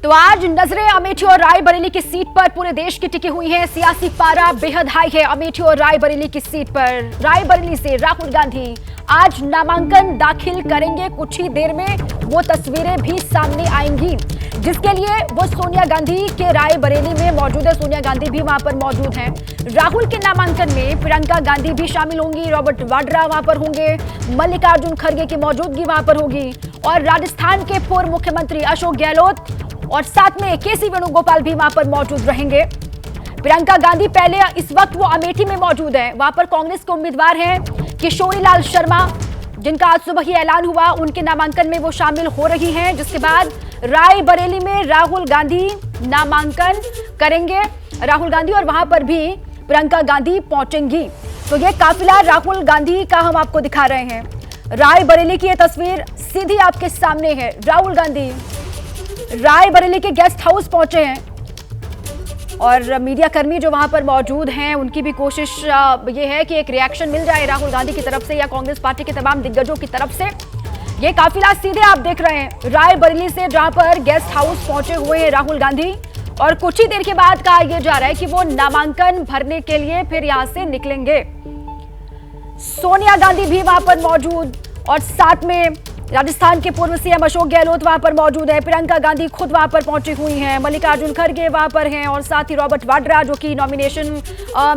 तो आज नजरें अमेठी और रायबरेली की सीट पर पूरे देश की टिकी हुई है। सियासी पारा बेहद हाई है अमेठी और रायबरेली की सीट पर। रायबरेली से राहुल गांधी आज नामांकन दाखिल करेंगे। कुछ ही देर में वो तस्वीरें भी सामने आएंगी, जिसके लिए वो सोनिया गांधी के रायबरेली में मौजूद है। सोनिया गांधी भी वहां पर मौजूद हैं। राहुल के नामांकन में प्रियंका गांधी भी शामिल होंगी, रॉबर्ट वाड्रा वहां पर होंगे, मल्लिकार्जुन खड़गे की मौजूदगी वहां पर होगी और राजस्थान के पूर्व मुख्यमंत्री अशोक गहलोत और साथ में केसी वेणुगोपाल भी वहां पर मौजूद रहेंगे। प्रियंका गांधी पहले इस वक्त वो अमेठी में मौजूद है। वहां पर कांग्रेस के उम्मीदवार हैं किशोरीलाल शर्मा, जिनका आज सुबह ही ऐलान हुआ, उनके नामांकन में वो शामिल हो रही हैं। जिसके बाद रायबरेली में राहुल गांधी नामांकन करेंगे, राहुल गांधी, और वहां पर भी प्रियंका गांधी पहुंचेंगी। तो ये काफिला राहुल गांधी का हम आपको दिखा रहे हैं। रायबरेली की ये तस्वीर सीधी आपके सामने है। राहुल गांधी रायबरेली के गेस्ट हाउस पहुंचे हैं और मीडिया कर्मी जो वहां पर मौजूद हैं उनकी भी कोशिश ये है कि एक रिएक्शन मिल जाए राहुल गांधी की तरफ से या कांग्रेस पार्टी के तमाम दिग्गजों की तरफ से। ये काफिला सीधे आप देख रहे हैं रायबरेली से, जहां पर गेस्ट हाउस पहुंचे हुए हैं राहुल गांधी, और कुछ ही देर के बाद कहा यह जा रहा है कि वो नामांकन भरने के लिए फिर यहां से निकलेंगे। सोनिया गांधी भी वहां पर मौजूद और साथ में राजस्थान के पूर्व सीएम अशोक गहलोत वहां पर मौजूद है। प्रियंका गांधी खुद वहां पर पहुंची हुई हैं, मल्लिकार्जुन खड़गे वहां पर हैं और साथ ही रॉबर्ट वाड्रा जो कि नॉमिनेशन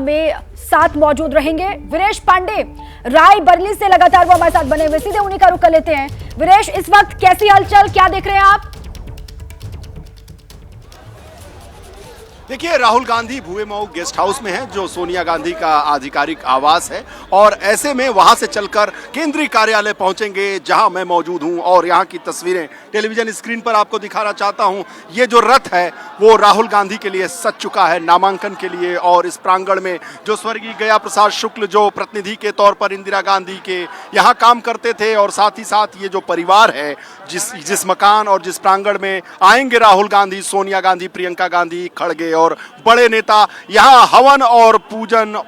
में साथ मौजूद रहेंगे। वीरेश पांडे रायबरेली से लगातार वो हमारे साथ बने हुए, सीधे उन्हीं का रुख कर लेते हैं। वीरेश, इस वक्त कैसी हलचल, क्या देख रहे हैं आप? देखिए, राहुल गांधी भुवेमऊ गेस्ट हाउस में हैं, जो सोनिया गांधी का आधिकारिक आवास है, और ऐसे में वहां से चलकर केंद्रीय कार्यालय पहुंचेंगे जहां मैं मौजूद हूं और यहां की तस्वीरें टेलीविजन स्क्रीन पर आपको दिखाना चाहता हूं। ये जो रथ है वो राहुल गांधी के लिए सज चुका है नामांकन के लिए, और इस प्रांगण में जो स्वर्गीय गया प्रसाद शुक्ल जो प्रतिनिधि के तौर पर इंदिरा गांधी के यहाँ काम करते थे, और साथ ही साथ ये जो परिवार है जिस मकान और जिस प्रांगण में आएंगे राहुल गांधी, सोनिया गांधी, प्रियंका गांधी, खड़गे और बड़े नेता, यहाँ हवन और पूजन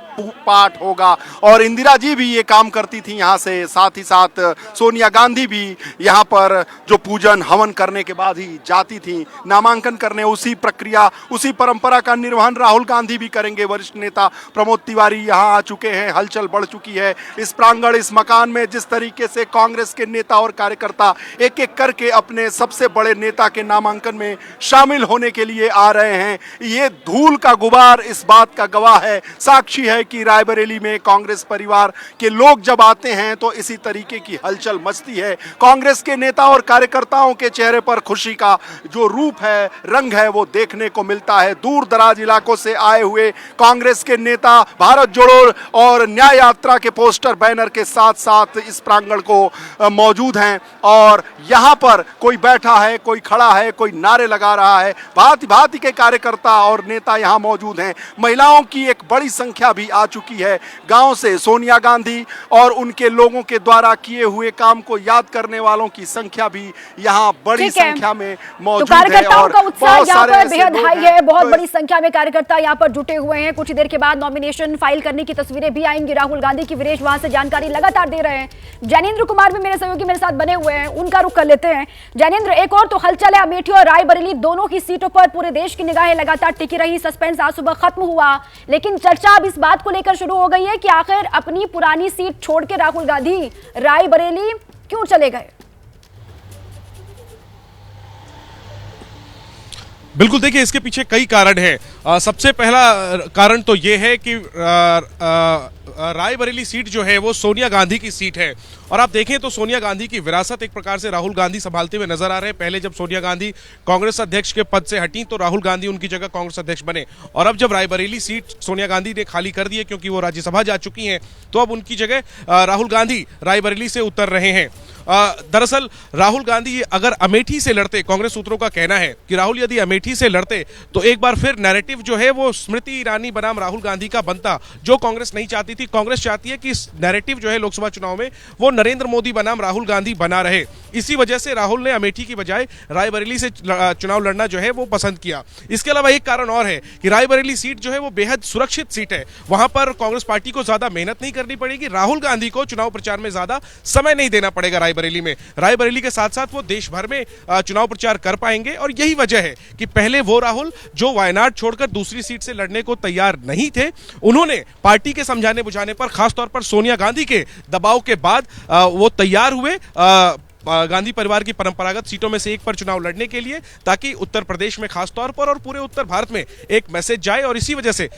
पाठ होगा। और इंदिरा जी भी ये काम करती थी यहाँ से, साथ ही साथ सोनिया गांधी भी यहाँ पर जो पूजन हवन करने के बाद ही जाती थी नामांकन करने। उसी प्रक्रिया, उसी परंपरा का निर्वहन राहुल गांधी भी करेंगे। वरिष्ठ नेता प्रमोद तिवारी यहाँ आ चुके हैं, हलचल बढ़ चुकी है इस प्रांगण, इस मकान में। जिस तरीके से कांग्रेस के नेता और कार्यकर्ता एक एक करके अपने सबसे बड़े नेता के नामांकन में शामिल होने के लिए आ रहे हैं, ये धूल का गुबार इस बात का गवाह है, साक्षी है कि रायबरेली में कांग्रेस परिवार के लोग जब आते हैं तो इसी तरीके की हलचल मचती है। कांग्रेस के नेता और कार्यकर्ताओं के चेहरे पर खुशी का जो रूप है, रंग है, वो देखने को मिलता है। दूर दराज इलाकों से आए हुए कांग्रेस के नेता भारत जोड़ो और न्याय यात्रा के पोस्टर बैनर के साथ साथ इस प्रांगण को मौजूद हैं, और यहाँ पर कोई बैठा है, कोई खड़ा है, कोई नारे लगा रहा है। भांति भांति के कार्यकर्ता और नेता यहाँ मौजूद हैं। महिलाओं की एक बड़ी संख्या भी आ चुकी है गांव से। सोनिया गांधी और उनके लोगों के द्वारा किए हुए काम को याद करने वालों की संख्या भी यहाँ बड़ी संख्या में मौजूद है। कार्यकर्ताओं का उत्साह यहाँ पर बेहद हाई है, बहुत बड़ी संख्या में कार्यकर्ता यहाँ पर जुटे हुए हैं। कुछ देर के बाद नॉमिनेशन फाइल करने की तस्वीरें भी आएंगी राहुल गांधी की। वीरेश वहां से जानकारी लगातार दे रहे हैं। जैनेन्द्र कुमार भी मेरे सहयोगी मेरे साथ बने हुए हैं, उनका रुख कर लेते हैं। जैनेन्द्र, एक और तो हलचल है अमेठी और रायबरेली दोनों की सीटों पर पूरे देश की निगाहें लगातार टिकी रही। सस्पेंस आज सुबह खत्म हुआ, लेकिन चर्चा अब इस बात को लेकर शुरू हो गई है कि आखिर अपनी पुरानी सीट छोड़ के राहुल गांधी रायबरेली क्यों चले गए? बिल्कुल, देखिए इसके पीछे कई कारण हैं। सबसे पहला कारण तो ये है कि रायबरेली सीट जो है वो सोनिया गांधी की सीट है, और आप देखें तो सोनिया गांधी की विरासत एक प्रकार से राहुल गांधी संभालते हुए नजर आ रहे हैं। पहले जब सोनिया गांधी कांग्रेस अध्यक्ष के पद से हटी तो राहुल गांधी उनकी जगह कांग्रेस अध्यक्ष बने, और अब जब रायबरेली सीट सोनिया गांधी ने खाली कर दी है क्योंकि वो राज्यसभा जा चुकी हैं, तो अब उनकी जगह राहुल गांधी रायबरेली से उतर रहे हैं। दरअसल राहुल गांधी अगर अमेठी से लड़ते, कांग्रेस सूत्रों का कहना है कि राहुल यदि अमेठी से लड़ते तो एक बार फिर नैरेटिव जो है वो स्मृति ईरानी बनाम राहुल गांधी का बनता, जो कांग्रेस नहीं चाहती राजनीति कांग्रेस चाहती है कि इस नैरेटिव जो है लोकसभा चुनाव में वो नरेंद्र मोदी बनाम राहुल गांधी बना रहे। इसी वजह से राहुल ने अमेठी की बजाय रायबरेली से चुनाव लड़ना जो है वो पसंद किया। इसके अलावा एक कारण और है कि रायबरेली सीट जो है वो बेहद सुरक्षित सीट है, वहां पर कांग्रेस पार्टी को ज्यादा मेहनत नहीं करनी पड़ेगी, राहुल गांधी को चुनाव प्रचार में ज्यादा समय नहीं देना पड़ेगा। रायबरेली में, रायबरेली के साथ साथ वो देश भर में चुनाव प्रचार कर पाएंगे और यही वजह है कि पहले वो राहुल जो वायनाड छोड़कर दूसरी सीट से लड़ने को तैयार नहीं थे, उन्होंने पार्टी के समझाने बुझाने पर, खासतौर पर सोनिया गांधी के दबाव के बाद वो तैयार हुए गांधी परिवार की परंपरागत सीटों में से एक पर चुनाव लड़ने के लिए, ताकि उत्तर प्रदेश में खासतौर पर और पूरे उत्तर भारत में एक मैसेज जाए। और इसी वजह से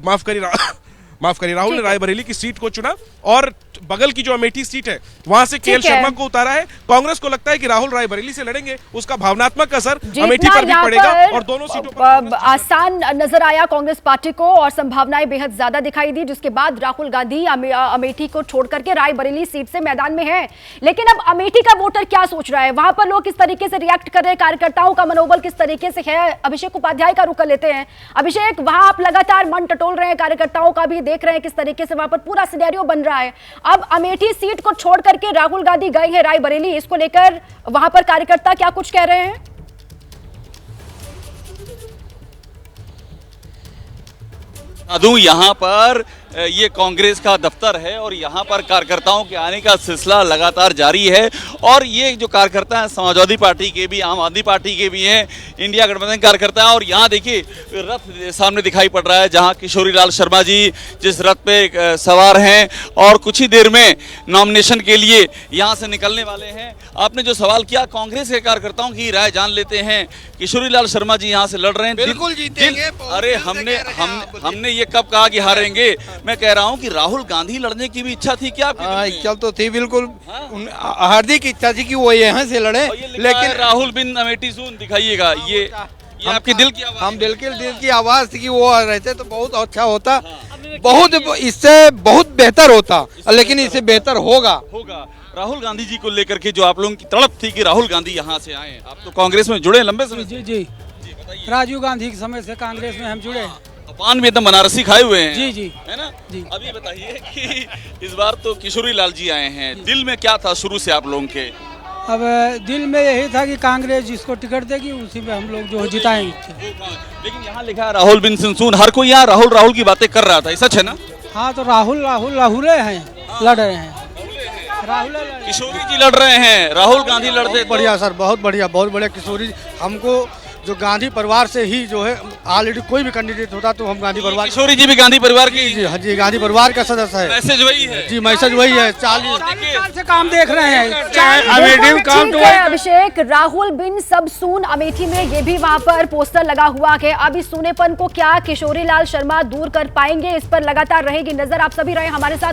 माफ करिए राहुल ने रायबरेली की सीट को चुना और बगल की जो अमेठी सीट है वहां से केएल शर्मा को उतारा है। कांग्रेस को लगता है कि राहुल रायबरेली से लड़ेंगे, उसका भावनात्मक असर अमेठी पर भी पड़ेगा और दोनों सीटों पर आसान नजर आया कांग्रेस पार्टी को और संभावनाएं बेहद ज्यादा दिखाई दी, जिसके बाद राहुल गांधी अमेठी को छोड़ करके रायबरेली सीट से मैदान में है। लेकिन अब अमेठी का वोटर क्या सोच रहा है, वहां पर लोग किस तरीके से रिएक्ट कर रहे हैं, कार्यकर्ताओं का मनोबल किस तरीके से है। अभिषेक उपाध्याय का रुख कर लेते हैं। अभिषेक, वहां आप लगातार मन टटोल रहे हैं, कार्यकर्ताओं का भी देख रहे हैं किस तरीके से वहां पर पूरा सिनेरियो बन रहा है। अब अमेठी सीट को छोड़ करके राहुल गांधी गए हैं रायबरेली, इसको लेकर वहां पर कार्यकर्ता क्या कुछ कह रहे हैं? यहाँ पर ये कांग्रेस का दफ्तर है और यहाँ पर कार्यकर्ताओं के आने का सिलसिला लगातार जारी है। और ये जो कार्यकर्ता हैं समाजवादी पार्टी के भी, आम आदमी पार्टी के भी हैं, इंडिया गठबंधन कार्यकर्ता हैं। और यहाँ देखिए रथ सामने दिखाई पड़ रहा है, जहाँ किशोरी लाल शर्मा जी जिस रथ पे सवार हैं और कुछ ही देर में नॉमिनेशन के लिए यहाँ से निकलने वाले हैं। आपने जो सवाल किया, कांग्रेस के कार्यकर्ताओं की राय जान लेते हैं। किशोरी लाल शर्मा जी यहाँ से लड़ रहे हैं, बिल्कुल जीतेंगे। अरे हमने ये कब कहा कि हारेंगे? मैं कह रहा हूं कि राहुल गांधी लड़ने की भी इच्छा थी क्या आपकी? इच्छा तो थी बिल्कुल, हार्दिक इच्छा थी कि वो यहाँ से लड़े, लेकिन राहुल बिन अमेठी सून दिखाइएगा। ये आपके दिल की आवाज? हम दिल की आवाज थी कि वो रहते तो बहुत अच्छा होता, बहुत इससे बहुत बेहतर होता, लेकिन इससे बेहतर होगा। राहुल गांधी जी को लेकर के जो आप लोगों की तड़प थी कि राहुल गांधी यहाँ से आए, आप तो कांग्रेस में जुड़े लंबे समय से। जी राजीव गांधी के समय से कांग्रेस में हम जुड़े हैं। पान भी एकदम बनारसी खाए हुए हैं। जी है ना जी। अभी बताइए कि इस बार तो किशोरी लाल जी आए हैं, दिल में क्या था शुरू से आप लोगों के? अब दिल में यही था कि कांग्रेस जिसको टिकट देगी उसी में हम लोग जो जिताएंगे। लेकिन यहाँ लिखा है राहुल बिन सिंसून, हर कोई यहाँ राहुल की बातें कर रहा था, ये सच है ना? हाँ, तो राहुल हैं, लड़ रहे हैं। राहुल किशोरी जी लड़ रहे हैं, राहुल गांधी लड़ते। बढ़िया सर, बहुत बढ़िया किशोरी। हमको जो गांधी परिवार से ही जो है ऑलरेडी कोई भी कैंडिडेट होता तो हम गांधी परिवार। किशोरी जी भी गांधी परिवार की? जी हाँ जी, गांधी परिवार का सदस्य है। मैसेज वही है? जी मैसेज वही है। 40 साल से काम देख रहे हैं। ठीक है अभिषेक, राहुल बिन सब सून अमेठी में ये भी वहां पर पोस्टर लगा हुआ है। अब इस सूनेपन को क्या किशोरी लाल शर्मा दूर कर पाएंगे, इस पर लगातार रहेगी नजर। आप सभी रहे हमारे साथ।